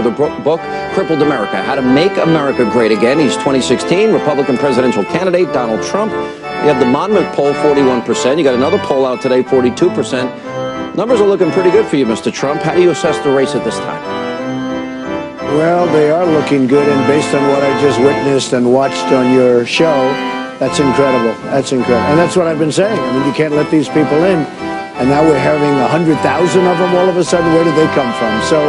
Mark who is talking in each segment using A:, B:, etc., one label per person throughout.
A: The book, Crippled America, How to Make America Great Again. He's 2016 Republican presidential candidate, Donald Trump. You have the Monmouth poll, 41%. You got another poll out today, 42%. Numbers are looking pretty good for you, Mr. Trump. How do you assess the race at this time?
B: Well, they are looking good, and based on what I just witnessed and watched on your show, that's incredible. That's incredible. And that's what I've been saying. I mean, you can't let these people in. And now we're having 100,000 of them all of a sudden. Where did they come from? So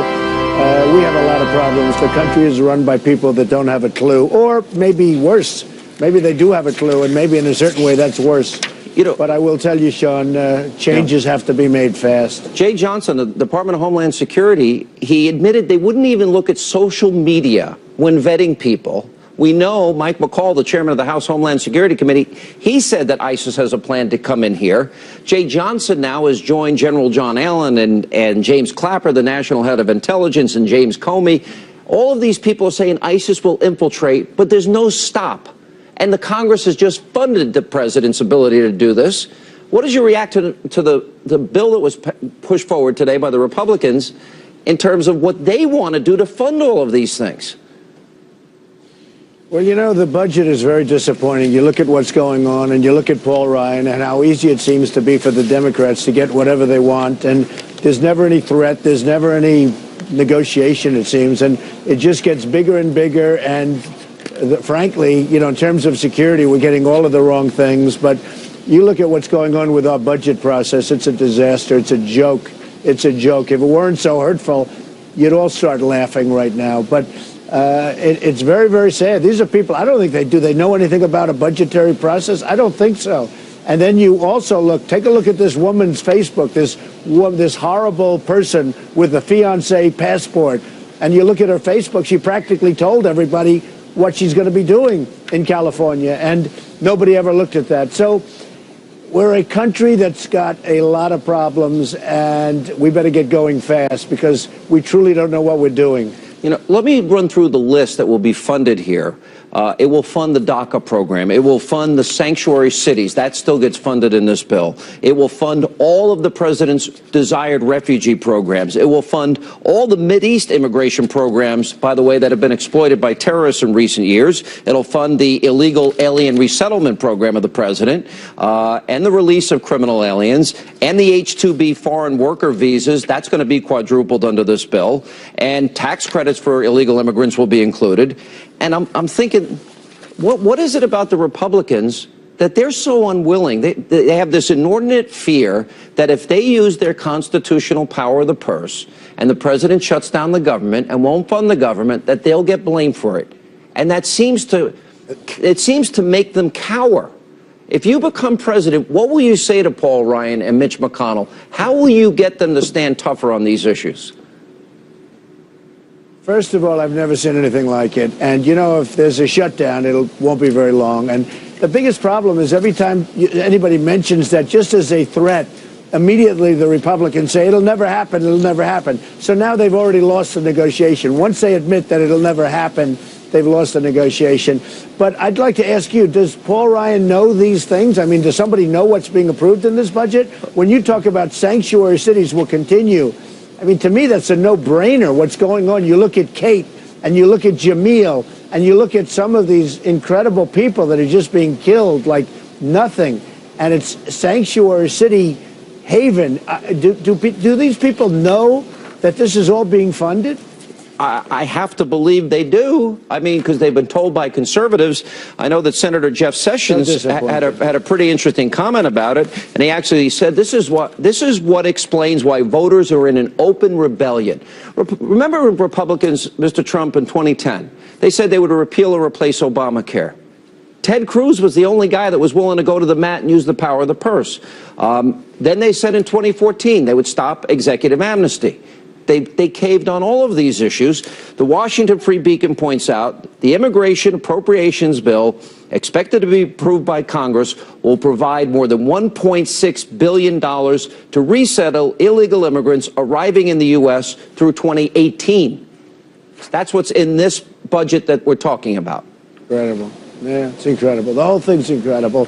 B: we have a lot of problems. The country is run by people that don't have a clue, or maybe worse. Maybe they do have a clue, and maybe in a certain way that's worse. But I will tell you, Sean, changes have to be made fast.
A: Jay Johnson, the Department of Homeland Security, he admitted they wouldn't even look at social media when vetting people. We know Mike McCall, the chairman of the House Homeland Security Committee, he said that ISIS has a plan to come in here. Jay Johnson now has joined General John Allen and James Clapper, the national head of intelligence, and James Comey. All of these people are saying ISIS will infiltrate, but there's no stop. And the Congress has just funded the president's ability to do this. What is your reaction to the bill that was pushed forward today by the Republicans in terms of what they want to do to fund all of these things?
B: Well, you know, the budget is very disappointing. You look at what's going on, and you look at Paul Ryan and how easy it seems to be for the Democrats to get whatever they want. And there's never any threat. There's never any negotiation, it seems. And it just gets bigger and bigger. And frankly, you know, in terms of security, we're getting all of the wrong things. But you look at what's going on with our budget process, it's a disaster. It's a joke. It's a joke. If it weren't so hurtful, you'd all start laughing right now. But it's very, very sad. These are people, I don't think they know anything about a budgetary process? I don't think so. And then you also take a look at this woman's Facebook, this horrible person with a fiancé passport. And you look at her Facebook, she practically told everybody what she's going to be doing in California. And nobody ever looked at that. So we're a country that's got a lot of problems, and we better get going fast because we truly don't know what we're doing.
A: You know, let me run through the list that will be funded here. It will fund the DACA program. It will fund the sanctuary cities. That still gets funded in this bill. It will fund all of the president's desired refugee programs. It will fund all the Mideast immigration programs, by the way, that have been exploited by terrorists in recent years. It'll fund the illegal alien resettlement program of the president and the release of criminal aliens and the H-2B foreign worker visas. That's going to be quadrupled under this bill. And tax credits for illegal immigrants will be included. And I'm thinking, what is it about the Republicans that they're so unwilling? They have this inordinate fear that if they use their constitutional power of the purse and the president shuts down the government and won't fund the government, that they'll get blamed for it. And that seems to make them cower. If you become president, what will you say to Paul Ryan and Mitch McConnell? How will you get them to stand tougher on these issues?
B: First of all, I've never seen anything like it. And, you know, if there's a shutdown, it won't be very long. And the biggest problem is every time anybody mentions that just as a threat, immediately the Republicans say, it'll never happen, it'll never happen. So now they've already lost the negotiation. Once they admit that it'll never happen, they've lost the negotiation. But I'd like to ask you, does Paul Ryan know these things? I mean, does somebody know what's being approved in this budget? When you talk about sanctuary cities will continue, I mean, to me, that's a no-brainer, what's going on. You look at Kate, and you look at Jameel, and you look at some of these incredible people that are just being killed like nothing. And it's sanctuary city haven. Do these people know that this is all being funded?
A: I have to believe they do. I mean, because they've been told by conservatives. I know that Senator Jeff Sessions had a pretty interesting comment about it, and he actually said this is what explains why voters are in an open rebellion. Remember Republicans, Mr. Trump, in 2010? They said they would repeal or replace Obamacare. Ted Cruz was the only guy that was willing to go to the mat and use the power of the purse. Then they said in 2014 they would stop executive amnesty. They caved on all of these issues. The Washington Free Beacon points out the immigration appropriations bill, expected to be approved by Congress, will provide more than $1.6 billion to resettle illegal immigrants arriving in the U.S. through 2018. That's what's in this budget that we're talking about.
B: Incredible. Yeah, it's incredible. The whole thing's incredible.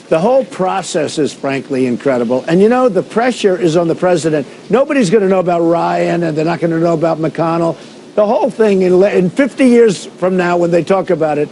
B: The whole process is, frankly, incredible. And, you know, the pressure is on the president. Nobody's going to know about Ryan, and they're not going to know about McConnell. The whole thing, in 50 years from now, when they talk about it,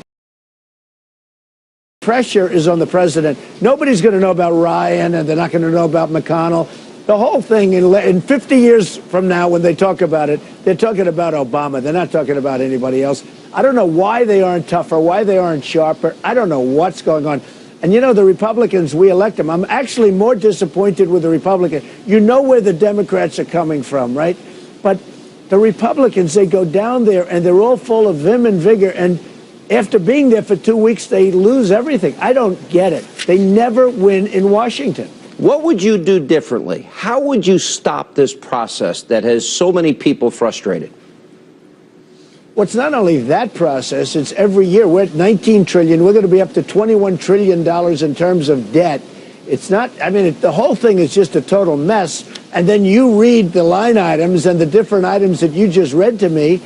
B: pressure is on the president. Nobody's going to know about Ryan, and they're not going to know about McConnell. The whole thing, in 50 years from now, when they talk about it, they're talking about Obama. They're not talking about anybody else. I don't know why they aren't tougher, why they aren't sharper. I don't know what's going on. And, you know, the Republicans, we elect them. I'm actually more disappointed with the Republicans. You know where the Democrats are coming from, right? But the Republicans, they go down there, and they're all full of vim and vigor. And after being there for 2 weeks, they lose everything. I don't get it. They never win in Washington.
A: What would you do differently? How would you stop this process that has so many people frustrated?
B: Well, it's not only that process, it's every year. We're at 19 trillion. We're going to be up to $21 trillion in terms of debt. It's not, I mean, the whole thing is just a total mess. And then you read the line items and the different items that you just read to me.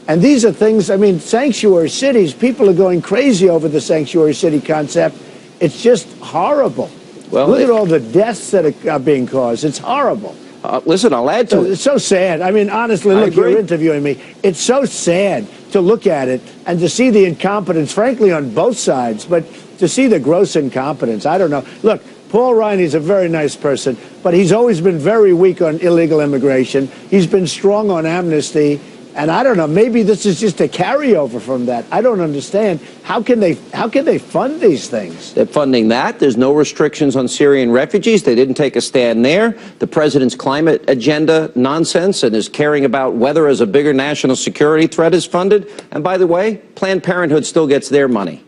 B: And these are things, I mean, sanctuary cities, people are going crazy over the sanctuary city concept. It's just horrible. Well, look at all the deaths that are being caused. It's horrible.
A: Listen, I'll add to it.
B: It's so sad. I mean, honestly, look, you're interviewing me. It's so sad to look at it and to see the incompetence, frankly, on both sides, but to see the gross incompetence. I don't know. Look, Paul Ryan is a very nice person, but he's always been very weak on illegal immigration. He's been strong on amnesty. And I don't know, maybe this is just a carryover from that. I don't understand. How can they fund these things?
A: They're funding that. There's no restrictions on Syrian refugees. They didn't take a stand there. The president's climate agenda nonsense and is caring about whether as a bigger national security threat is funded. And by the way, Planned Parenthood still gets their money.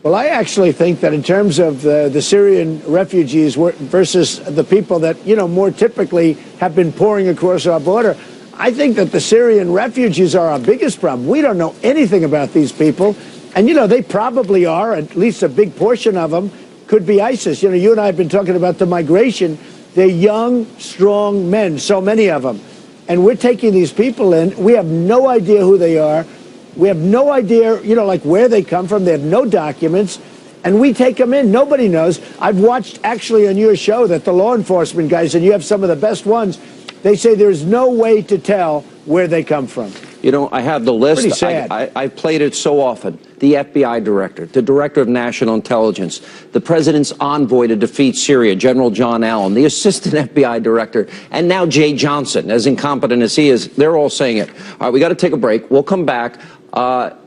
B: Well, I actually think that in terms of the Syrian refugees versus the people that, you know, more typically have been pouring across our border, I think that the Syrian refugees are our biggest problem. We don't know anything about these people. And, you know, they probably are, at least a big portion of them, could be ISIS. You know, you and I have been talking about the migration. They're young, strong men, so many of them. And we're taking these people in. We have no idea who they are. We have no idea, you know, like where they come from. They have no documents. And we take them in. Nobody knows. I've watched actually on your show that the law enforcement guys, and you have some of the best ones, they say there's no way to tell where they come from.
A: You know, I have the list.
B: Pretty sad.
A: I've played it so often. The FBI director, the director of national intelligence, the president's envoy to defeat Syria, General John Allen, the assistant FBI director, and now Jay Johnson, as incompetent as he is, they're all saying it. All right, we got to take a break. We'll come back.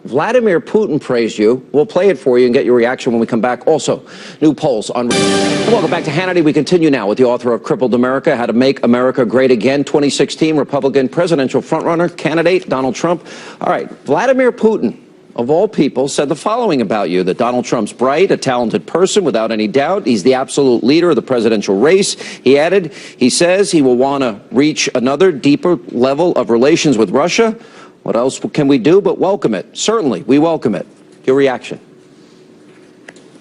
A: Vladimir Putin praised you. We'll play it for you and get your reaction when we come back. Also, new polls on... Welcome back to Hannity. We continue now with the author of Crippled America, How to Make America Great Again, 2016 Republican presidential frontrunner candidate Donald Trump. All right, Vladimir Putin, of all people, said the following about you, that Donald Trump's bright, a talented person without any doubt. He's the absolute leader of the presidential race. He added, he says he will want to reach another deeper level of relations with Russia. What else can we do but welcome it? Certainly, we welcome it. Your reaction?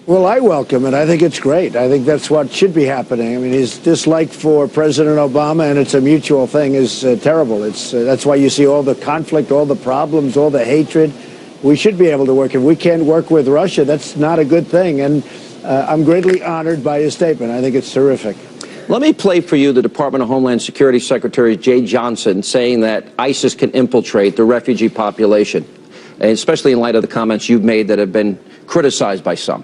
B: Well, I welcome it. I think it's great. I think that's what should be happening. I mean, his dislike for President Obama, and it's a mutual thing, is terrible. That's why you see all the conflict, all the problems, all the hatred. We should be able to work. If we can't work with Russia, that's not a good thing. And I'm greatly honored by his statement. I think it's terrific.
A: Let me play for you the Department of Homeland Security Secretary Jay Johnson saying that ISIS can infiltrate the refugee population, especially in light of the comments you've made that have been criticized by some.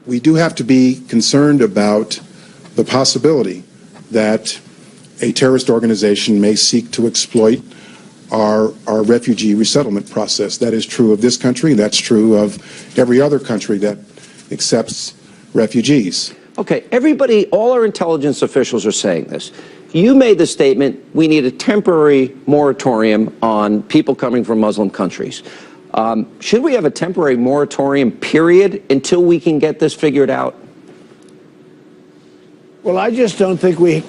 C: We do have to be concerned about the possibility that a terrorist organization may seek to exploit our refugee resettlement process. That is true of this country. That's true of every other country that accepts refugees.
A: Okay, everybody, all our intelligence officials are saying this. You made the statement, we need a temporary moratorium on people coming from Muslim countries. Should we have a temporary moratorium, period, until we can get this figured out?
B: Well, I just don't think we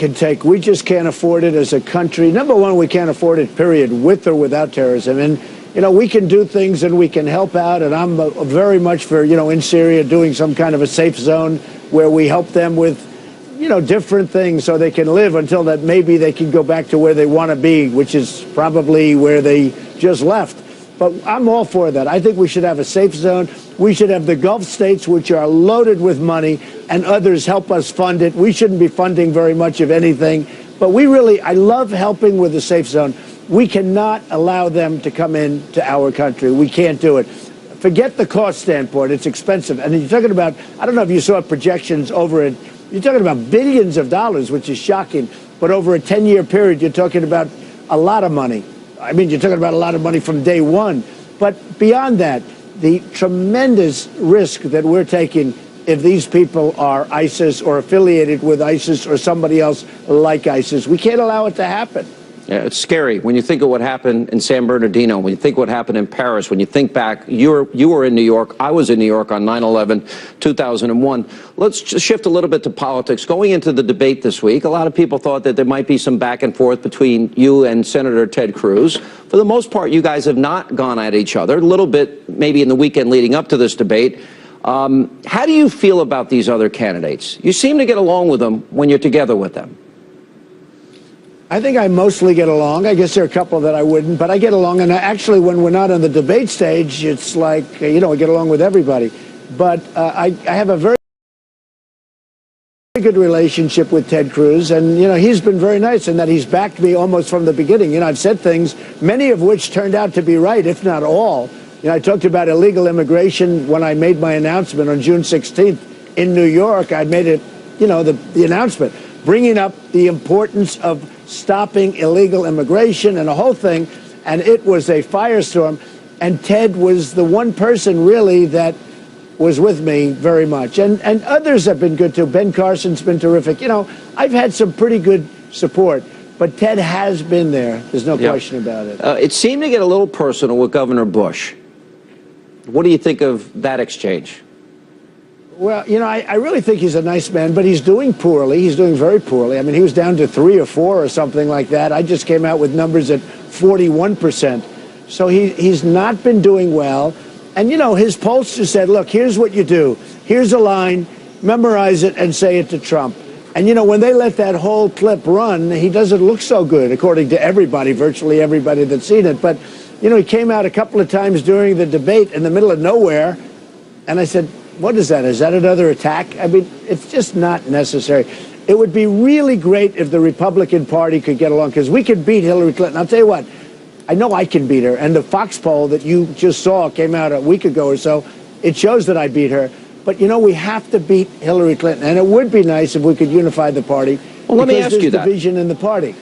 B: just can't afford it as a country. Number one, we can't afford it, period, with or without terrorism. And, you know, we can do things and we can help out. And I'm very much for, you know, in Syria, doing some kind of a safe zone where we help them with, you know, different things so they can live until that maybe they can go back to where they want to be, which is probably where they just left. But I'm all for that. I think we should have a safe zone. We should have the Gulf states, which are loaded with money, and others help us fund it. We shouldn't be funding very much of anything. But I love helping with the safe zone. We cannot allow them to come into our country. We can't do it. Forget the cost standpoint. It's expensive. And you're talking about, I don't know if you saw projections over it. You're talking about billions of dollars, which is shocking. But over a 10-year period, you're talking about a lot of money. I mean, you're talking about a lot of money from day one. But beyond that, the tremendous risk that we're taking if these people are ISIS or affiliated with ISIS or somebody else like ISIS, we can't allow it to happen.
A: Yeah, it's scary when you think of what happened in San Bernardino, when you think what happened in Paris, when you think back, you were in New York, I was in New York on 9/11, 2001. Let's just shift a little bit to politics. Going into the debate this week, a lot of people thought that there might be some back and forth between you and Senator Ted Cruz. For the most part, you guys have not gone at each other, a little bit maybe in the weekend leading up to this debate. How do you feel about these other candidates? You seem to get along with them when you're together with them.
B: I think I mostly get along. I guess there are a couple that I wouldn't, but I get along. And actually, when we're not on the debate stage, it's like, I get along with everybody. But I have a very good relationship with Ted Cruz. And, he's been very nice in that he's backed me almost from the beginning. I've said things, many of which turned out to be right, if not all. I talked about illegal immigration when I made my announcement on June 16th in New York. I made it, the announcement, bringing up the importance of stopping illegal immigration and the whole thing, and it was a firestorm. And Ted was the one person really that was with me very much, and others have been good too. Ben Carson's been terrific. I've had some pretty good support, but Ted has been there. There's no question about it.
A: It seemed to get a little personal with Governor Bush. What do you think of that exchange?
B: Well, I really think he's a nice man, but he's doing poorly. He's doing very poorly. I mean, he was down to 3 or 4 or something like that. I just came out with numbers at 41%. So he's not been doing well. And, his pollster said, look, here's what you do. Here's a line, memorize it, and say it to Trump. And, when they let that whole clip run, he doesn't look so good, according to everybody, virtually everybody that's seen it. But, he came out a couple of times during the debate in the middle of nowhere, and I said, what is that? Is that another attack? I mean, it's just not necessary. It would be really great if the Republican Party could get along, because we could beat Hillary Clinton. I'll tell you what, I know I can beat her. And the Fox poll that you just saw came out a week ago or so. It shows that I beat her. But, we have to beat Hillary Clinton. And it would be nice if we could unify the party.
A: Well, let me ask you that.
B: There's division in the party.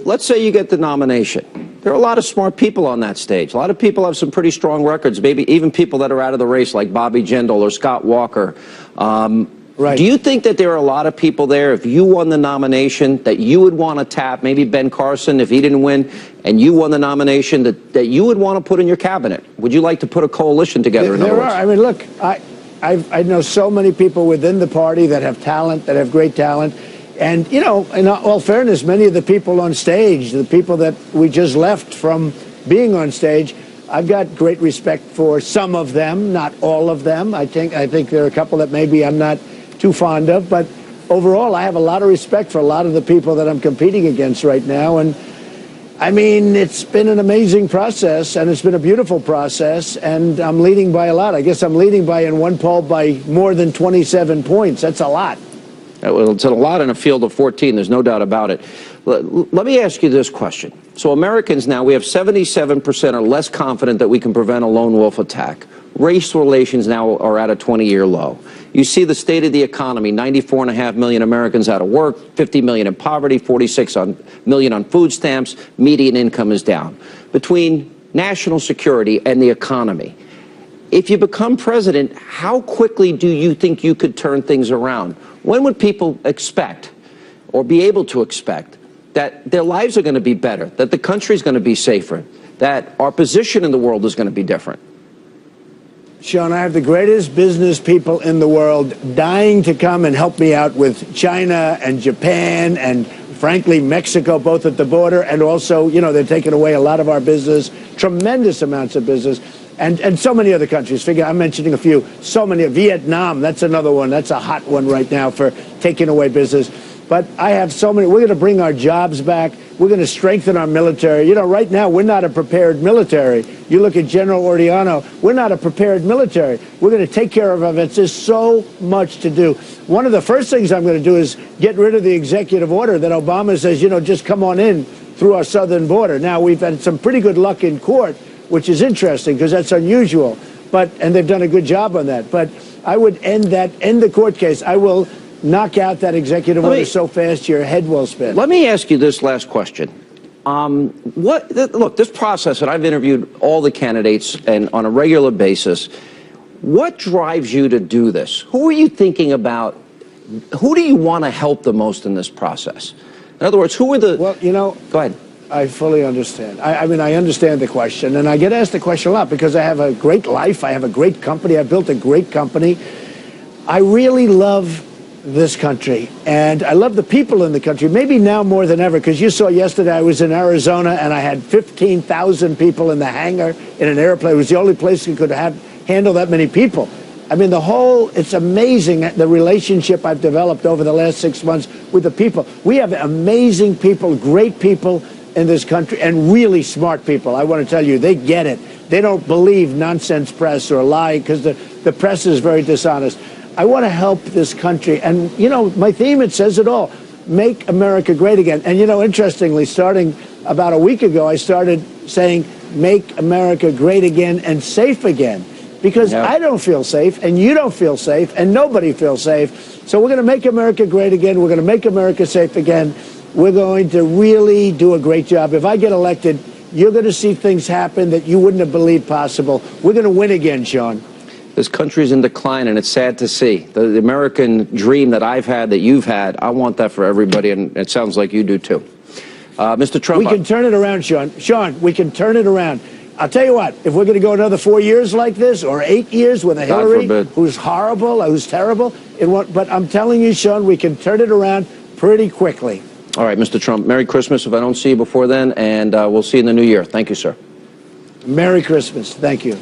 A: Let's say you get the nomination. There are a lot of smart people on that stage. A lot of people have some pretty strong records, maybe even people that are out of the race like Bobby Jindal or Scott Walker.
B: Right.
A: Do you think that there are a lot of people there, if you won the nomination, that you would want to tap, maybe Ben Carson, if he didn't win, and you won the nomination, that you would want to put in your cabinet? Would you like to put a coalition together?
B: There are. I mean, look, I know so many people within the party that have talent, that have great talent. And, in all fairness, many of the people on stage, the people that we just left from being on stage, I've got great respect for some of them, not all of them. I think there are a couple that maybe I'm not too fond of. But overall, I have a lot of respect for a lot of the people that I'm competing against right now. And, I mean, it's been an amazing process, and it's been a beautiful process, and I'm leading by a lot. I guess I'm leading by, in one poll, by more than 27 points. That's a lot.
A: It's a lot in a field of 14. There's no doubt about it. Let me ask you this question. So Americans now, we have 77% are less confident that we can prevent a lone wolf attack. Race relations now are at a 20-year low. You see the state of the economy, 94.5 million Americans out of work, 50 million in poverty, 46 million on food stamps, median income is down. Between national security and the economy, if you become president, how quickly do you think you could turn things around? When would people expect, or be able to expect, that their lives are going to be better, that the country's going to be safer, that our position in the world is going to be different?
B: Sean, I have the greatest business people in the world dying to come and help me out with China and Japan and, frankly, Mexico, both at the border, and also, they're taking away a lot of our business, tremendous amounts of business. And so many other countries. I'm mentioning a few. So many. Vietnam, that's another one. That's a hot one right now for taking away business. But I have so many. We're going to bring our jobs back. We're going to strengthen our military. Right now, we're not a prepared military. You look at General Ordiano, we're not a prepared military. We're going to take care of our vets. There's so much to do. One of the first things I'm going to do is get rid of the executive order that Obama says, just come on in through our southern border. Now, we've had some pretty good luck in court, which is interesting because that's unusual. And they've done a good job on that. But I would end the court case. I will knock out that executive order so fast your head will spin.
A: Let me ask you this last question. Look, this process, and I've interviewed all the candidates and on a regular basis, what drives you to do this? Who are you thinking about? Who do you want to help the most in this process? In other words, who are the...
B: Well, you know...
A: Go ahead.
B: I fully understand. I mean, I understand the question, and I get asked the question a lot because I have a great life. I have a great company. I've built a great company. I really love this country, and I love the people in the country, maybe now more than ever, because you saw yesterday I was in Arizona, and I had 15,000 people in the hangar in an airplane. It was the only place you could handle that many people. I mean, it's amazing the relationship I've developed over the last 6 months with the people. We have amazing people, great people in this country, and really smart people. I want to tell you, they get it. They don't believe nonsense press or lie because the press is very dishonest. I want to help this country. And, you know, my theme, it says it all. Make America great again. And, you know, interestingly, starting about a week ago, I started saying, make America great again and safe again. Because I don't feel safe, and you don't feel safe, and nobody feels safe. So we're going to make America great again. We're going to make America safe again. We're going to really do a great job. If I get elected, you're going to see things happen that you wouldn't have believed possible. We're going to win again, Sean.
A: This country's in decline, and it's sad to see. The American dream that I've had, that you've had, I want that for everybody, and it sounds like you do too. Mr. Trump.
B: We can turn it around, Sean. Sean, we can turn it around. I'll tell you what, if we're going to go another 4 years like this, or 8 years with a Hillary who's horrible, who's terrible, but I'm telling you, Sean, we can turn it around pretty quickly.
A: All right, Mr. Trump, Merry Christmas if I don't see you before then, and we'll see you in the new year. Thank you, sir.
B: Merry Christmas. Thank you.